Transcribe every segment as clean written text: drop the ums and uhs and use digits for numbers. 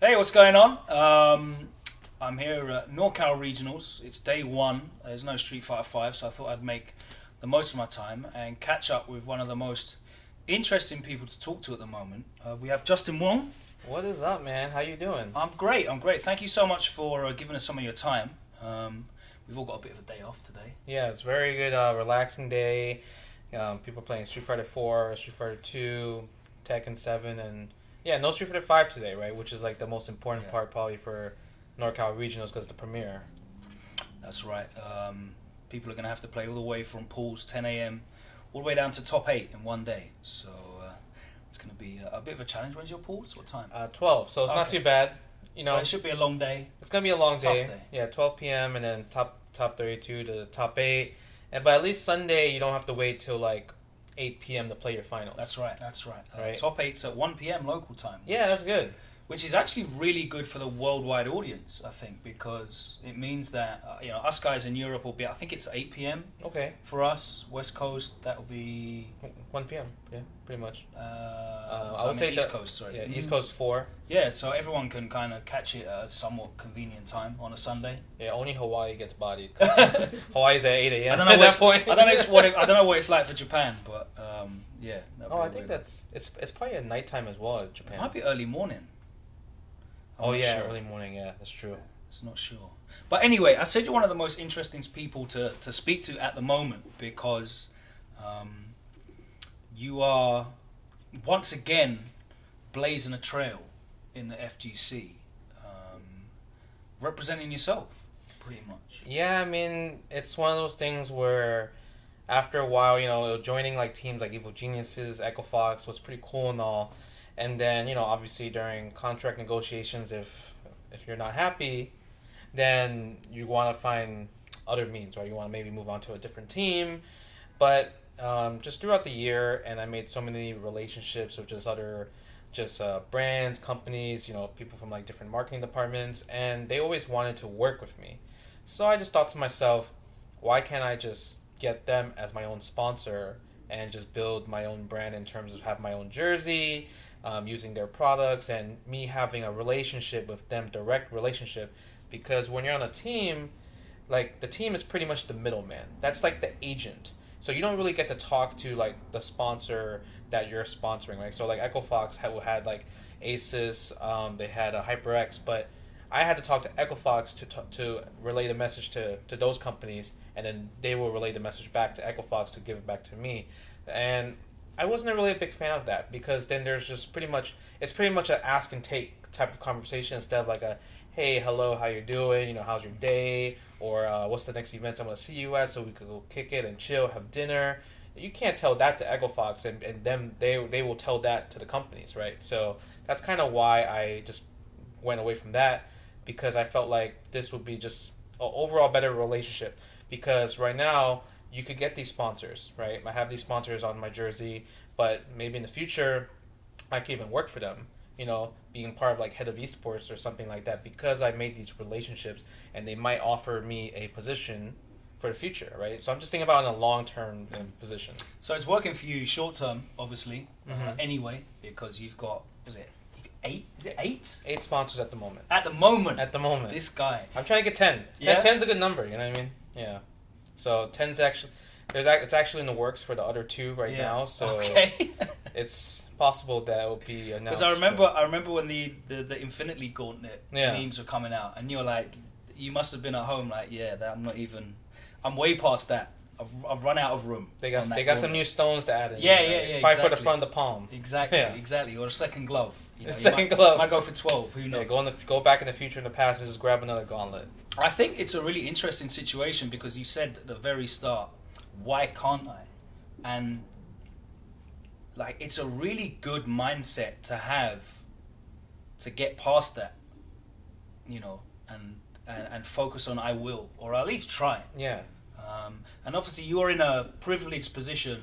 Hey, what's going on? I'm here at Norcal Regionals. It's day one. There's no Street Fighter 5, so I thought I'd make the most of my time and catch up with one of the most interesting people to talk to at the moment. We have Justin Wong. What is up, man? How you doing? I'm great. Thank you so much for giving us some of your time. We've all got a bit of a day off today. Yeah, it's a very good, relaxing day. People playing Street Fighter 4, Street Fighter 2, Tekken 7, and yeah, no Street Fighter 5 today, right? Which is like the most important part probably for Norcal Regionals because the premiere. That's right. People are going to have to play all the way from pools 10 a.m. all the way down to top 8 in one day. So it's going to be a bit of a challenge. When's your pools? What time? 12, so it's not too bad. You know, well, it should be a long day. It's going to be a long day. Yeah, 12 p.m. and then top 32 to top 8. But at least Sunday you don't have to wait till like 8 p.m. to play your finals. That's right. Right. Top 8's at 1 p.m. local time. Yeah, that's good. Which is actually really good for the worldwide audience, I think, because it means that us guys in Europe will be. I think it's 8 p.m. Okay. For us, West Coast, that will be 1 p.m. Yeah, pretty much. I would say East Coast. Sorry. Yeah, East Coast 4. Yeah, so everyone can kind of catch it at a somewhat convenient time on a Sunday. Yeah, only Hawaii gets bodied. Hawaii's at 8 a.m. I don't know at that point. I don't know what it's like for Japan, but yeah. I think it's probably at nighttime as well in Japan. It might be early morning. Sure. Early morning. Yeah, that's true. It's not sure. But anyway, I said you're one of the most interesting people to speak to at the moment because you are once again blazing a trail in the FGC, representing yourself, pretty much. Yeah, I mean, it's one of those things where after a while, joining like teams like Evil Geniuses, Echo Fox was pretty cool and all. And then, obviously during contract negotiations, if you're not happy, then you want to find other means, right? You want to maybe move on to a different team. But just throughout the year, and I made so many relationships with just brands, companies, people from like different marketing departments, and they always wanted to work with me. So I just thought to myself, why can't I just get them as my own sponsor and just build my own brand in terms of have my own jersey, using their products, and me having a relationship with them, direct relationship. Because when you're on a team, like the team is pretty much the middleman. That's like the agent. So you don't really get to talk to like the sponsor that you're sponsoring. Like so, like Echo Fox had like Asus, they had a HyperX, but I had to talk to Echo Fox to relay the message to those companies, and then they will relay the message back to Echo Fox to give it back to me. And I wasn't really a big fan of that because then there's just pretty much an ask and take type of conversation instead of like a hey, hello, how you doing? How's your day? Or what's the next event I'm going to see you at so we could go kick it and chill, have dinner. You can't tell that to Echo Fox, and them they will tell that to the companies, right? So that's kind of why I just went away from that, because I felt like this would be just an overall better relationship. Because right now, you could get these sponsors, right? I have these sponsors on my jersey, but maybe in the future, I could even work for them, being part of like head of esports or something like that, because I made these relationships and they might offer me a position for the future, right? So I'm just thinking about in a long-term position. So it's working for you short-term, obviously, anyway, because you've got, was it 8? Is it 8? 8 sponsors at the moment. At the moment? At the moment. This guy. I'm trying to get 10. Yeah? 10's a good number, you know what I mean? Yeah. So 10's actually, it's actually in the works for the other 2 right now. So okay. It's possible that it will be announced. Because I remember when the Infinity Gauntlet memes were coming out, and you're like, you must have been at home like, I'm way past that. I've run out of room. They got some new stones to add in. Yeah, Probably exactly. for the front of the palm. Exactly. Or a second glove. Glove. Might go for 12. Who knows? Yeah, go back in the future in the past and just grab another gauntlet. I think it's a really interesting situation because you said at the very start, why can't I? And like, it's a really good mindset to have to get past that, and focus on I will, or at least try. Yeah. And obviously you are in a privileged position,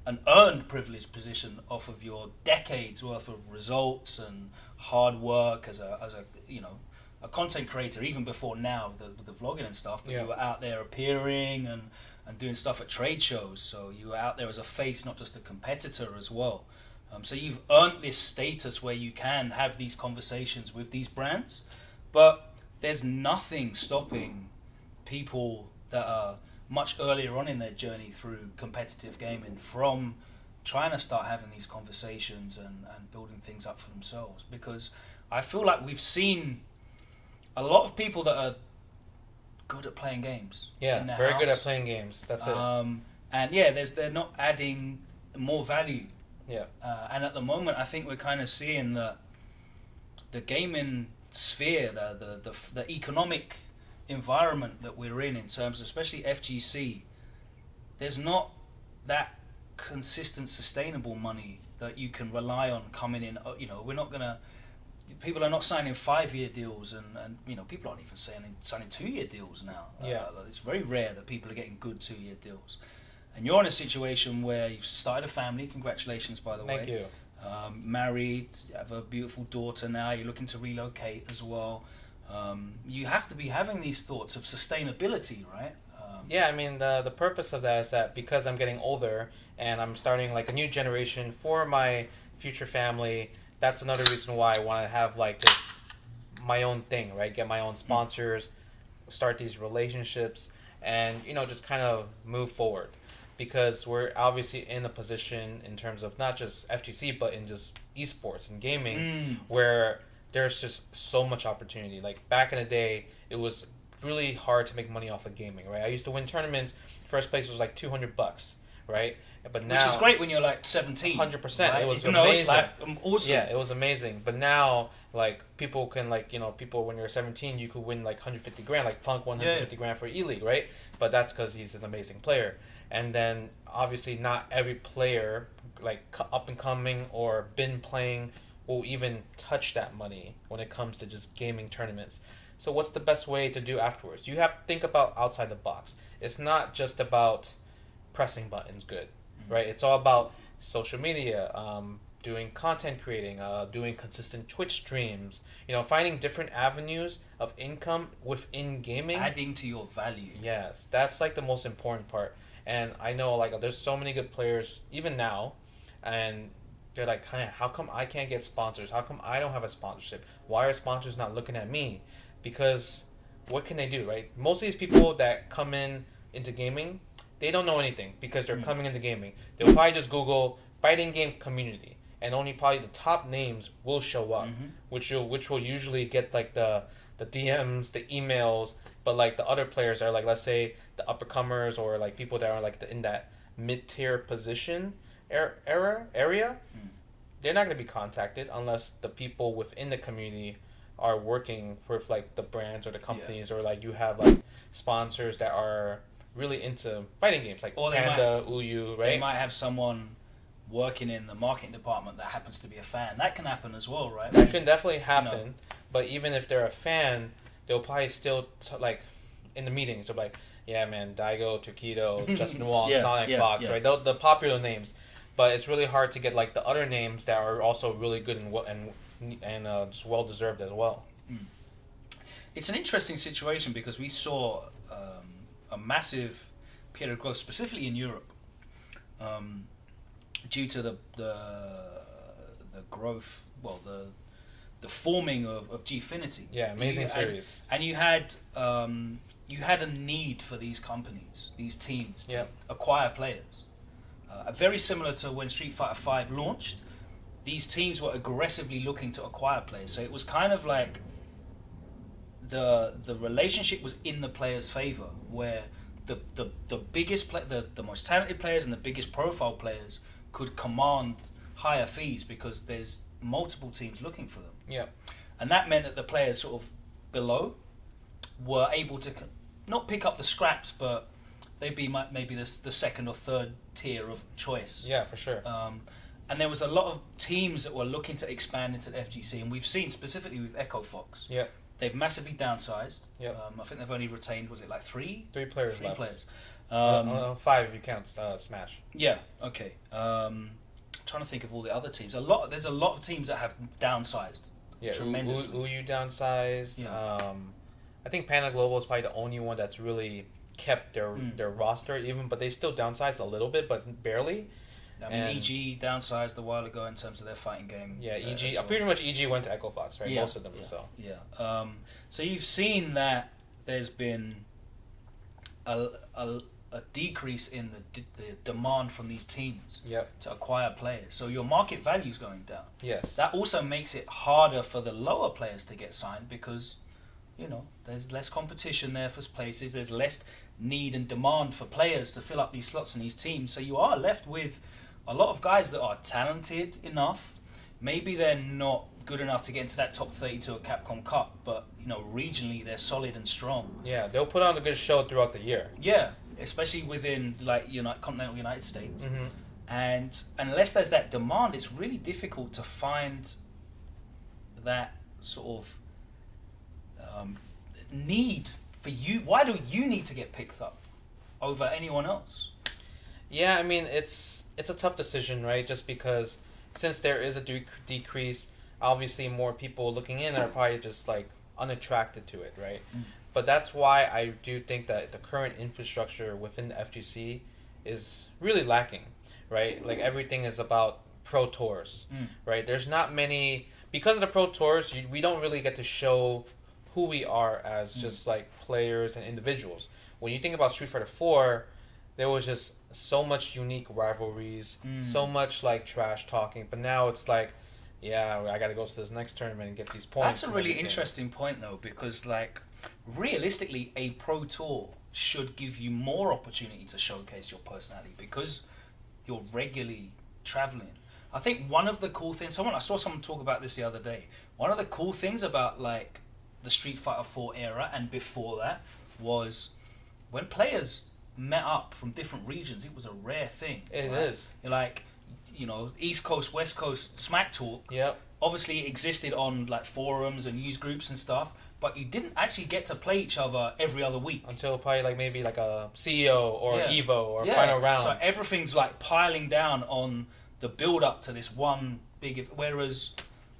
an earned privileged position off of your decades worth of results and hard work as a content creator, even before now, the vlogging and stuff, but you were out there appearing and and doing stuff at trade shows. So you were out there as a face, not just a competitor as well. So you've earned this status where you can have these conversations with these brands, but there's nothing stopping people that are much earlier on in their journey through competitive gaming from trying to start having these conversations and building things up for themselves. Because I feel like we've seen a lot of people that are good at playing games. Yeah, very good at playing games. That's it. And yeah, they're not adding more value. Yeah. And at the moment, I think we're kind of seeing that the gaming sphere, the economic environment that we're in terms of especially FGC, there's not that consistent, sustainable money that you can rely on coming in. You know, we're not going to... People are not signing 5-year deals, and you know, people aren't even signing 2-year deals now. Yeah. It's very rare that people are getting good 2-year deals. And you're in a situation where you've started a family. Congratulations, by the way. Thank you. Married, you have a beautiful daughter now. You're looking to relocate as well. You have to be having these thoughts of sustainability, right? Yeah, I mean, the purpose of that is that because I'm getting older and I'm starting like a new generation for my future family, that's another reason why I want to have like this my own thing, right? Get my own sponsors, start these relationships, and you know, just kind of move forward. Because we're obviously in a position in terms of not just FGC but in just esports and gaming where there's just so much opportunity. Like back in the day, it was really hard to make money off of gaming, right? I used to win tournaments. First place was like $200, right? But now, which is great when you're like 17. 100%. Right? It was you amazing. Know, it's like awesome. Yeah, it was amazing. But now, like people can people when you're 17, you could win like 150 grand, like Punk 150 grand for E-League, right? But that's because he's an amazing player. And then obviously not every player like up and coming or been playing will even touch that money when it comes to just gaming tournaments. So what's the best way to do afterwards? You have to think about outside the box. It's not just about pressing buttons good, right? It's all about social media, doing content creating, doing consistent Twitch streams, you know, finding different avenues of income within gaming. Adding to your value. Yes, that's like the most important part. And I know like there's so many good players even now, and they're like, how come I can't get sponsors? How come I don't have a sponsorship? Why are sponsors not looking at me? Because what can they do, right? Most of these people that come into gaming, they don't know anything because they're coming into gaming. They'll probably just Google fighting game community, and only probably the top names will show up, which will usually get like the DMs, the emails. But like the other players are like, let's say the uppercomers or like people that are like in that mid-tier position area, they're not going to be contacted unless the people within the community are working with like the brands or the companies, or like you have like sponsors that are really into fighting games, like Panda, Uyu, right? They might have someone working in the marketing department that happens to be a fan. That can happen as well, right? That can definitely happen. You know. But even if they're a fan, they'll probably still like in the meetings, they're like, yeah, man, Daigo, Tokido, Justin Wong, Sonic Fox, right? The popular names. But it's really hard to get like the other names that are also really good and just well deserved as well. It's an interesting situation because we saw a massive period of growth, specifically in Europe, due to the growth, the forming of Gfinity. Yeah, amazing series. And you had a need for these companies, these teams, to acquire players. Very similar to when Street Fighter V launched, these teams were aggressively looking to acquire players. So it was kind of like the relationship was in the player's favor, where the biggest the most talented players and the biggest profile players could command higher fees because there's multiple teams looking for them. Yeah, and that meant that the players sort of below were able to not pick up the scraps, but they'd be maybe the second or third tier of choice. Yeah, for sure. And there was a lot of teams that were looking to expand into the FGC, and we've seen specifically with Echo Fox. Yeah. They've massively downsized. Yeah. I think they've only retained, was it like three? Three players Three left. players. 5 if you count Smash. Yeah. Okay. Trying to think of all the other teams. There's a lot of teams that have downsized. Yeah. Tremendously. Uyu downsized. Yeah. I think Panda Global is probably the only one that's really kept their roster even, but they still downsized a little bit, but barely. I mean, EG downsized a while ago in terms of their fighting game. Yeah, EG. Pretty much EG went to Echo Fox, right? Yeah, Most of them. Yeah. So you've seen that there's been a decrease in the demand from these teams to acquire players. So your market value is going down. Yes. That also makes it harder for the lower players to get signed because, there's less competition there for places. There's less need and demand for players to fill up these slots in these teams. So you are left with a lot of guys that are talented enough. Maybe they're not good enough to get into that top 32 at Capcom Cup, but regionally they're solid and strong. Yeah, they'll put on a good show throughout the year. Yeah, especially within continental United States. Mm-hmm. And unless there's that demand, it's really difficult to find that sort of need for you. Why do you need to get picked up over anyone else? Yeah, I mean it's a tough decision, right? Just because since there is a decrease, obviously more people looking in are probably just like unattracted to it, right? But that's why I do think that the current infrastructure within the FGC is really lacking, right? Like everything is about pro tours, right? There's not many, because of the pro tours, we don't really get to show who we are as just like players and individuals. When you think about Street Fighter 4, there was just so much unique rivalries, so much like trash talking, but now it's like, yeah, I got to go to this next tournament and get these points. That's a really interesting point though, because like realistically a pro tour should give you more opportunity to showcase your personality because you're regularly traveling. I think one of the cool things, I saw someone talk about this the other day, one of the cool things about like the Street Fighter 4 era and before that was when players met up from different regions, it was a rare thing. It is. Like, East Coast, West Coast smack talk obviously existed on like forums and news groups and stuff, but you didn't actually get to play each other every other week. Until probably like maybe like a CEO or EVO or final round. So everything's like piling down on the build up to this one big whereas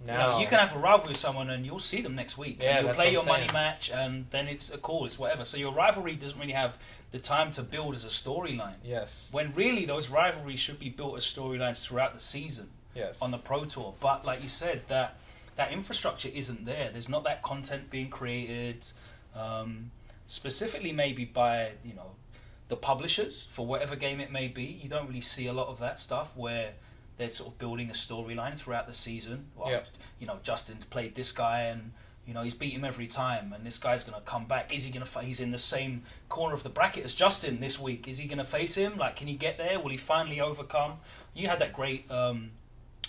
now you can have a rivalry with someone and you'll see them next week. Yeah, and you'll play your money match and then it's a call, it's whatever. So your rivalry doesn't really have the time to build as a storyline. Yes. When really those rivalries should be built as storylines throughout the season. Yes. On the Pro Tour. But like you said, that infrastructure isn't there. There's not that content being created, specifically maybe by, the publishers for whatever game it may be. You don't really see a lot of that stuff where they're sort of building a storyline throughout the season. Well, Justin's played this guy and he's beat him every time, and this guy's going to come back. Is he going to? He's in the same corner of the bracket as Justin this week. Is he going to face him? Like, can he get there? Will he finally overcome? You had that great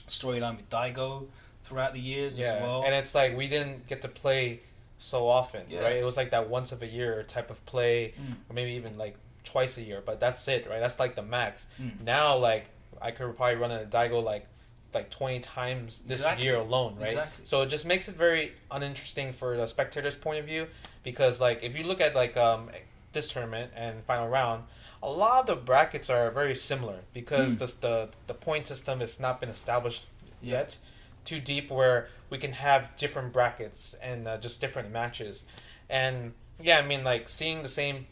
storyline with Daigo throughout the years as well. And it's like we didn't get to play so often, right? It was like that once of a year type of play, or maybe even like twice a year. But that's it, right? That's like the max. Now, like I could probably run a Daigo like 20 times this year alone, right? Exactly. So it just makes it very uninteresting for the spectator's point of view, because like if you look at like this tournament and final round, a lot of the brackets are very similar because the point system has not been established yet too deep where we can have different brackets and just different matches. And yeah, I mean like seeing the same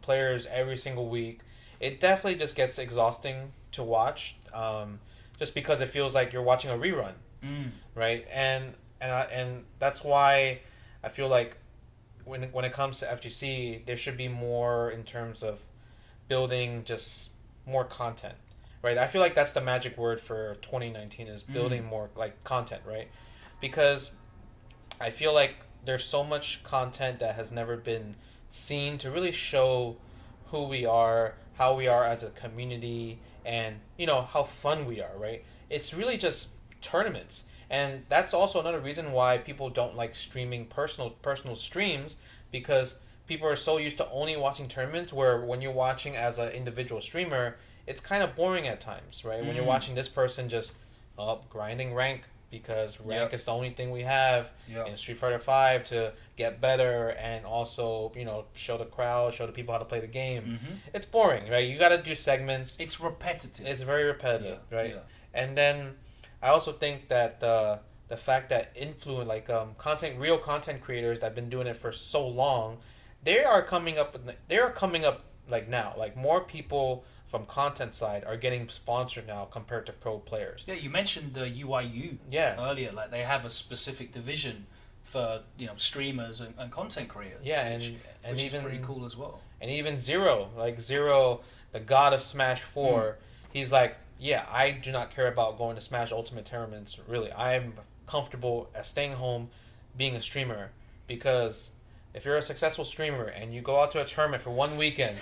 players every single week, it definitely just gets exhausting to watch. Just because it feels like you're watching a rerun, right? And that's why I feel like when it comes to FGC, there should be more in terms of building just more content, right? I feel like that's the magic word for 2019 is building more like content, right? Because I feel like there's so much content that has never been seen to really show who we are, how we are as a community, and how fun we are, right? It's really just tournaments, and that's also another reason why people don't like streaming personal streams, because people are so used to only watching tournaments, where when you're watching as an individual streamer, it's kind of boring at times, right? When you're watching this person just grinding rank, because rank is the only thing we have in Street Fighter 5 to get better and also, show the crowd, show the people how to play the game. It's boring, right? You got to do segments. It's repetitive. It's very repetitive, right? Yeah. And then I also think that the fact that real content creators that have been doing it for so long, they are coming up. They are coming up like now. Like more people from content side are getting sponsored now compared to pro players. Yeah, you mentioned UIU earlier. Like they have a specific division for streamers and content creators. Yeah, which even, is pretty cool as well. And even Zero, the god of Smash 4, he's like, yeah, I do not care about going to Smash Ultimate tournaments. Really, I'm comfortable at staying home, being a streamer, because if you're a successful streamer and you go out to a tournament for one weekend,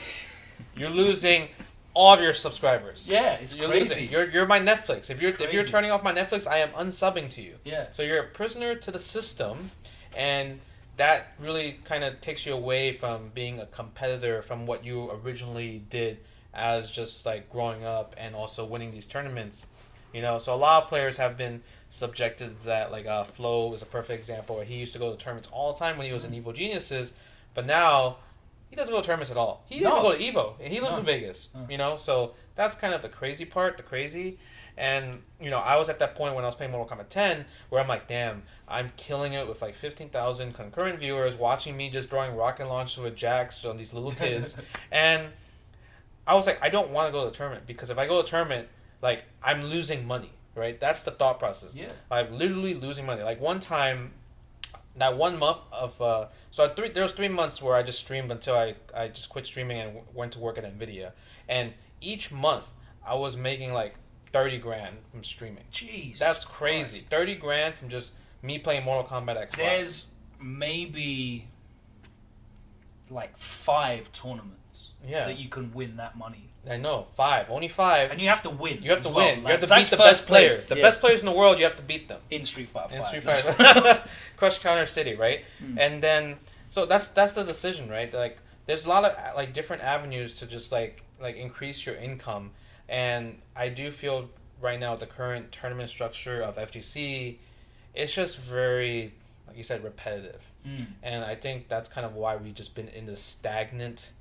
you're losing all of your subscribers. Yeah, it's crazy. You're my Netflix. If you're turning off my Netflix, I am unsubbing to you. Yeah. So you're a prisoner to the system, and that really kind of takes you away from being a competitor from what you originally did as just like growing up and also winning these tournaments. So a lot of players have been subjected to that. Like Flo is a perfect example where he used to go to tournaments all the time when he was in Evo Geniuses, but now he doesn't go to tournaments at all. He didn't even go to Evo, and he lives in Vegas. So that's kind of the crazy part, And, I was at that point when I was playing Mortal Kombat 10 where I'm like, damn, I'm killing it with like 15,000 concurrent viewers watching me just throwing rocket launches with jacks on these little kids. And I was like, I don't want to go to the tournament because if I go to the tournament, like, I'm losing money, right? That's the thought process. Yeah. I'm literally losing money. Like, one time, that 1 month of there was 3 months where I just streamed until I just quit streaming and went to work at Nvidia, and each month I was making like 30 grand from streaming. Jeez, that's crazy. Christ. 30 grand from just me playing Mortal Kombat X. There's maybe like 5 tournaments that you can win that money. I know, 5. Only 5. And you have to win. You have to win. Like, you have to beat the best players. The best players in the world, you have to beat them. In Street Fighter 5. In Street Fighter. Crush Counter City, right? And then, so that's the decision, right? Like, there's a lot of like different avenues to just like increase your income. And I do feel right now the current tournament structure of FGC, it's just very, like you said, repetitive. And I think that's kind of why we've just been in this stagnant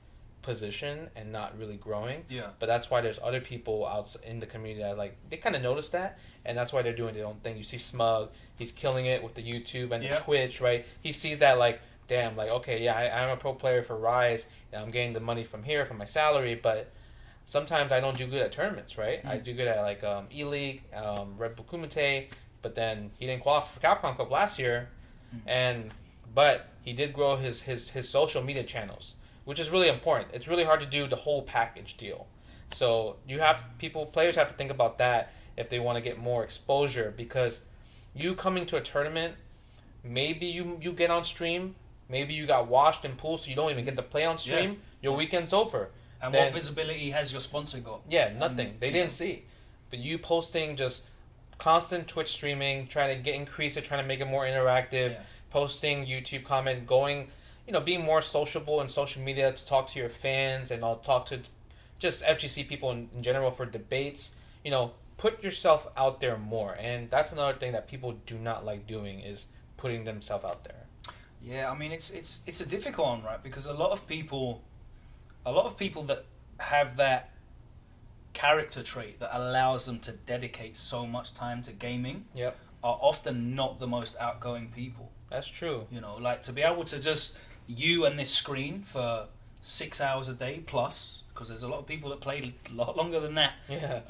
position and not really growing. Yeah. But that's why there's other people out in the community that like they kind of notice that, and that's why they're doing their own thing. You see Smug, he's killing it with the YouTube and the Twitch, right? He sees that like, damn, like okay, yeah, I'm a pro player for Rise, and I'm getting the money from here from my salary, but sometimes I don't do good at tournaments, right? I do good at like E-League, Red Bull Kumite, but then he didn't qualify for Capcom Cup last year, but he did grow his social media channels, which is really important. It's really hard to do the whole package deal. So players have to think about that if they want to get more exposure, because you coming to a tournament, maybe you get on stream, maybe you got washed in pool, so you don't even get to play on stream. Your weekend's over. And what visibility has your sponsor got? Yeah, nothing. They didn't see. But you posting just constant Twitch streaming, trying to increase it, trying to make it more interactive, posting YouTube comment, going, being more sociable in social media to talk to your fans, and I'll talk to just FGC people in general for debates. Put yourself out there more. And that's another thing that people do not like doing, is putting themselves out there. Yeah, I mean, it's a difficult one, right? Because a lot of people that have that character trait that allows them to dedicate so much time to gaming are often not the most outgoing people. That's true. Like to be able to just you and this screen for 6 hours a day plus, because there's a lot of people that play a lot longer than that. Yeah.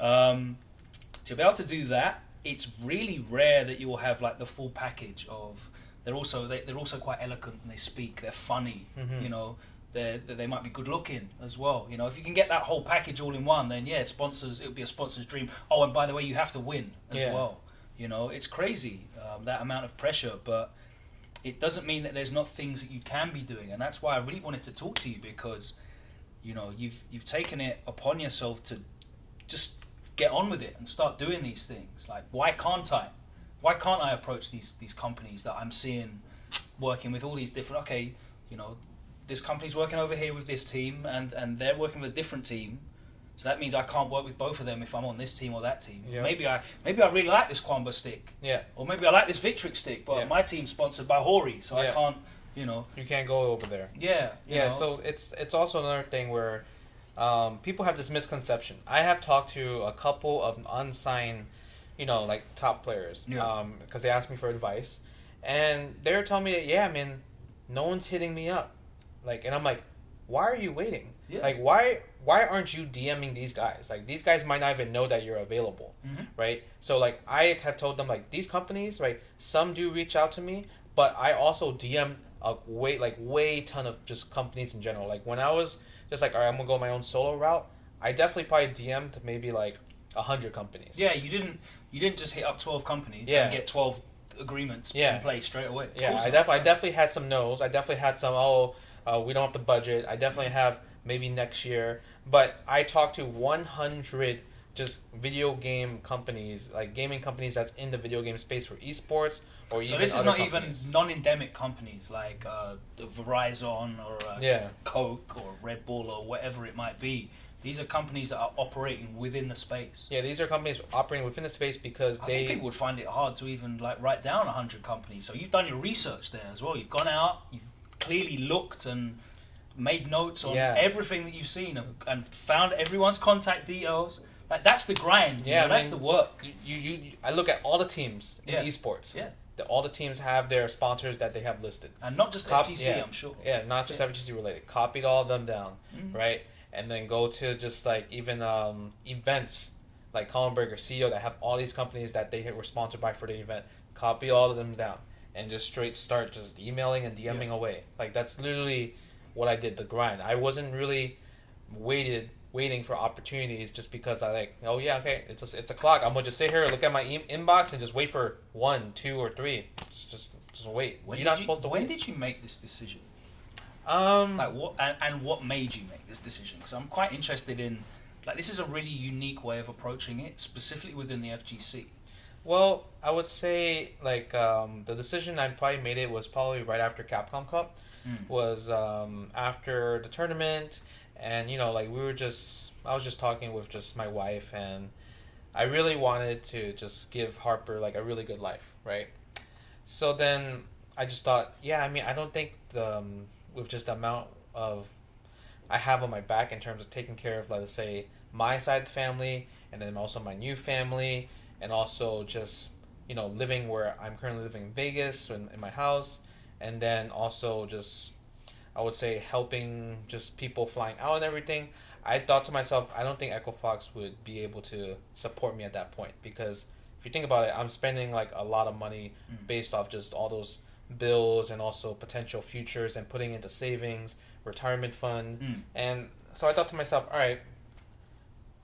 To be able to do that, it's really rare that you will have like the full package of. They're also quite eloquent and they speak. They're funny. They might be good looking as well. If you can get that whole package all in one, then sponsors, it'll be a sponsor's dream. Oh, and by the way, you have to win as well. It's crazy, that amount of pressure, but it doesn't mean that there's not things that you can be doing. And that's why I really wanted to talk to you, because you've taken it upon yourself to just get on with it and start doing these things. Like, why can't I approach these companies that I'm seeing working with all these different, this company's working over here with this team, and they're working with a different team, so that means I can't work with both of them if I'm on this team or that team. Yeah. Maybe I really like this Quamba stick, or maybe I like this Victrix stick, but my team's sponsored by Hori, so I can't. You can't go over there. Yeah. So it's also another thing where people have this misconception. I have talked to a couple of unsigned, like top players, because they asked me for advice, and they're telling me, no one's hitting me up. Like, and I'm like, why are you waiting? Yeah. Like, why aren't you DMing these guys? Like, these guys might not even know that you're available, right? So, like, I have told them, like, these companies, right, some do reach out to me, but I also DM a way ton of just companies in general. Like, when I was just like, all right, I'm gonna go my own solo route, I definitely probably DM'd maybe like 100 companies. Yeah, you didn't just hit up 12 companies and get 12 agreements in place straight away. Yeah, I definitely had some no's. I definitely had some, we don't have the budget. I definitely have maybe next year. But I talked to 100 just video game companies, like gaming companies that's in the video game space for esports, or even so this is other not companies. even non-endemic companies like the Verizon or Coke or Red Bull or whatever it might be. These are companies that are operating within the space. Yeah, these are companies operating within the space because I think people would find it hard to even like write down 100 companies. So you've done your research there as well. You've gone out, you've clearly looked and made notes on everything that you've seen and found everyone's contact details. Like, that's the grind. Yeah, that's the work. I look at all the teams in esports. Yeah. All the teams have their sponsors that they have listed. And not just FGC, I'm sure. Yeah, not just FGC related. Copied all of them down, right? And then go to just like even events like Collenberger, CEO, that have all these companies that they were sponsored by for the event. Copy all of them down and just straight start just emailing and DMing away. Like, that's literally what I did, the grind. I wasn't really waiting for opportunities just because I it's a clock. I'm gonna just sit here, look at my inbox, and just wait for 1, 2, or 3. Just wait. You're not supposed to wait. When did you make this decision? Like, what and what made you make this decision? Because I'm quite interested in, like, this is a really unique way of approaching it, specifically within the FGC. Well, I would say like the decision I probably made it was probably right after Capcom Cup. Was after the tournament, and like I was just talking with just my wife, and I really wanted to just give Harper like a really good life, right? So then I just thought, I don't think with just the amount of I have on my back in terms of taking care of, let's say, my side of the family, and then also my new family, and also just living where I'm currently living in Vegas in my house, and then also just I would say helping just people flying out and everything. I thought to myself, I don't think Equifox would be able to support me at that point, because if you think about it, I'm spending like a lot of money based off just all those bills and also potential futures and putting into savings, retirement fund. And so I thought to myself, all right,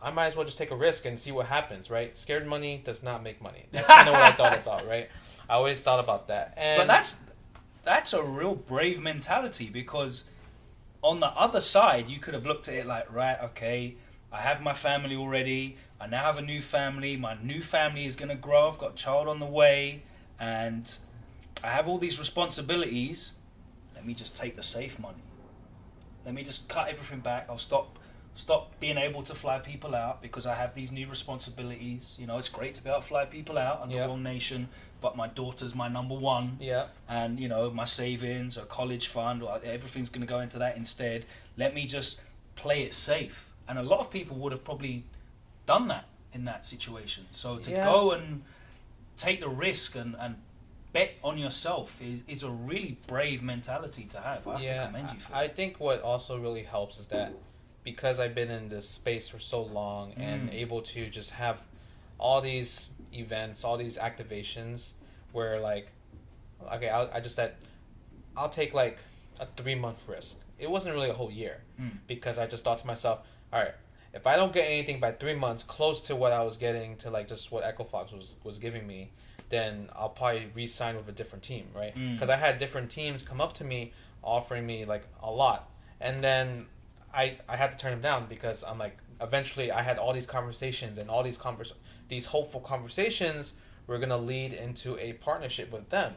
I might as well just take a risk and see what happens, right? Scared money does not make money. That's kind of what I thought about, right? I always thought about that. But that's a real brave mentality, because on the other side, you could have looked at it like, right, okay, I have my family already. I now have a new family. My new family is going to grow. I've got a child on the way, and I have all these responsibilities. Let me just take the safe money. Let me just cut everything back. I'll stop being able to fly people out because I have these new responsibilities. It's great to be able to fly people out under One Nation, but my daughter's my number one. Yeah. And, my savings, a college fund, everything's going to go into that instead. Let me just play it safe. And a lot of people would have probably done that in that situation. So to go and take the risk and bet on yourself is a really brave mentality to have. I have to commend you for that. I think what also really helps is that because I've been in this space for so long and able to just have all these events, all these activations where like, okay, I just said, I'll take like a 3-month risk. It wasn't really a whole year because I just thought to myself, all right, if I don't get anything by 3 months close to what I was getting to, like just what Equifox was giving me, then I'll probably re-sign with a different team, right? Because I had different teams come up to me offering me like a lot, and then I had to turn them down because I'm like, eventually I had all these conversations, and all these hopeful conversations were gonna lead into a partnership with them,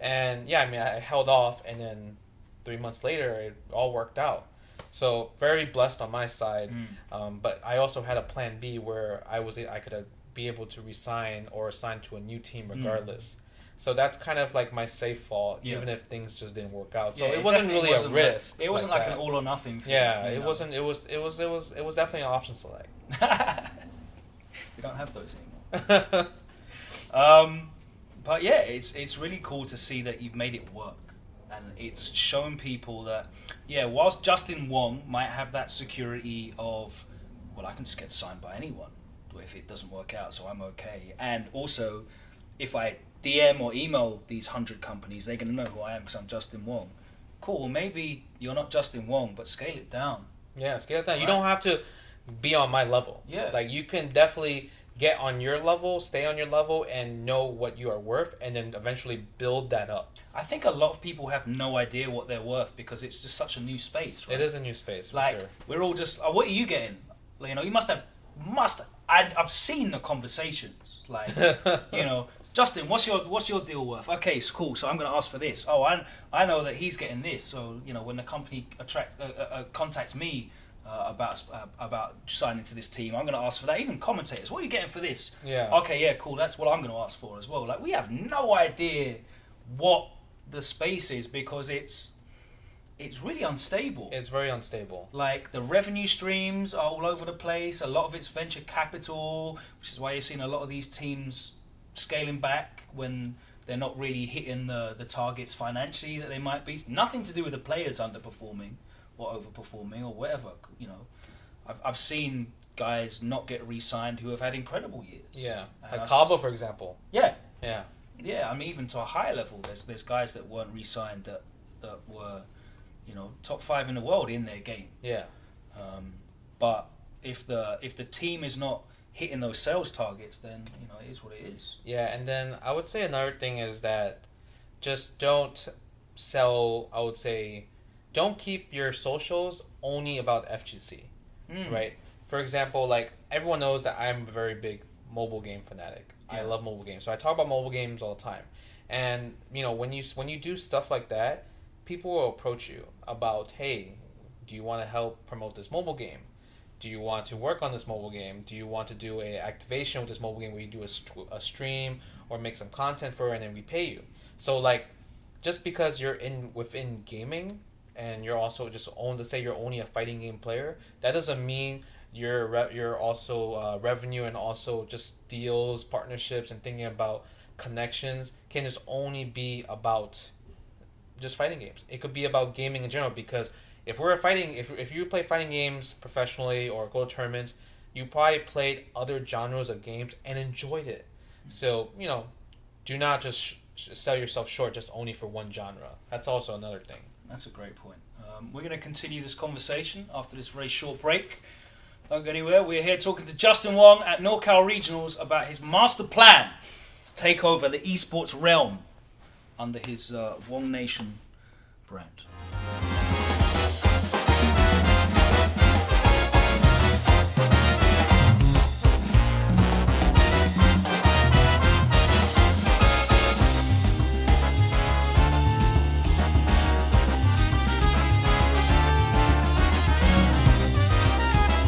and I held off, and then 3 months later it all worked out. So very blessed on my side, but I also had a plan B where I could be able to resign or assign to a new team regardless. So that's kind of like my safe fall, even if things just didn't work out. So it wasn't really a risk. It wasn't like an all or nothing thing. It wasn't. It was definitely an option select. We don't have those anymore. But yeah, it's really cool to see that you've made it work, And it's showing people that, whilst Justin Wong might have that security of, well, I can just get signed by anyone if it doesn't work out, so I'm okay. And also, if I DM or email these 100 companies, they're going to know who I am because I'm Justin Wong. Cool, well, maybe you're not Justin Wong, but scale it down. Yeah, scale it down. Right? You don't have to be on my level. Yeah. Like, you can definitely get on your level, stay on your level, and know what you are worth, and then eventually build that up. I think a lot of people have no idea what they're worth because it's just such a new space, right? It is a new space, for like, sure. we're all just, what are you getting? You know, you I've seen the conversations. Like, you know, Justin, what's your deal worth? Okay, it's cool. So I'm going to ask for this. Oh, I know that he's getting this. So, you know, when the company contacts me about signing to this team, I'm going to ask for that. Even commentators, what are you getting for this? Yeah. Okay, yeah, cool. That's what I'm going to ask for as well. Like, we have no idea what the space is because it's really unstable. It's very unstable. Like, the revenue streams are all over the place. A lot of it's venture capital, which is why you're seeing a lot of these teams scaling back when they're not really hitting the targets financially that they might be. Nothing to do with the players underperforming or overperforming or whatever. You know, I've seen guys not get re-signed who have had incredible years. Yeah, And like Cabo, for example. Yeah. Yeah. I mean, even to a higher level, there's guys that weren't re-signed that were, you know, top 5 in the world in their game. Yeah. But if the team is not hitting those sales targets, then, you know, it is what it is. Yeah, and then I would say another thing is that just don't sell, I would say, don't keep your socials only about FGC, right? For example, like, everyone knows that I'm a very big mobile game fanatic. Yeah. I love mobile games. So I talk about mobile games all the time. And, you know, when you do stuff like that, people will approach you about, hey, do you want to help promote this mobile game? Do you want to work on this mobile game? Do you want to do a activation with this mobile game where you do a stream or make some content for it and then we pay you? So, like, just because you're within gaming and you're also just let's say you're only a fighting game player, that doesn't mean you're also revenue and also just deals, partnerships, and thinking about connections can just only be about just fighting games. It could be about gaming in general, because if you play fighting games professionally or go to tournaments, you probably played other genres of games and enjoyed it. So, you know, do not just sell yourself short just only for one genre. That's also another thing. That's a great point. We're going to continue this conversation after this very short break. Don't go anywhere. We're here talking to Justin Wong at Norcal Regionals about his master plan to take over the esports realm under his Wong Nation brand.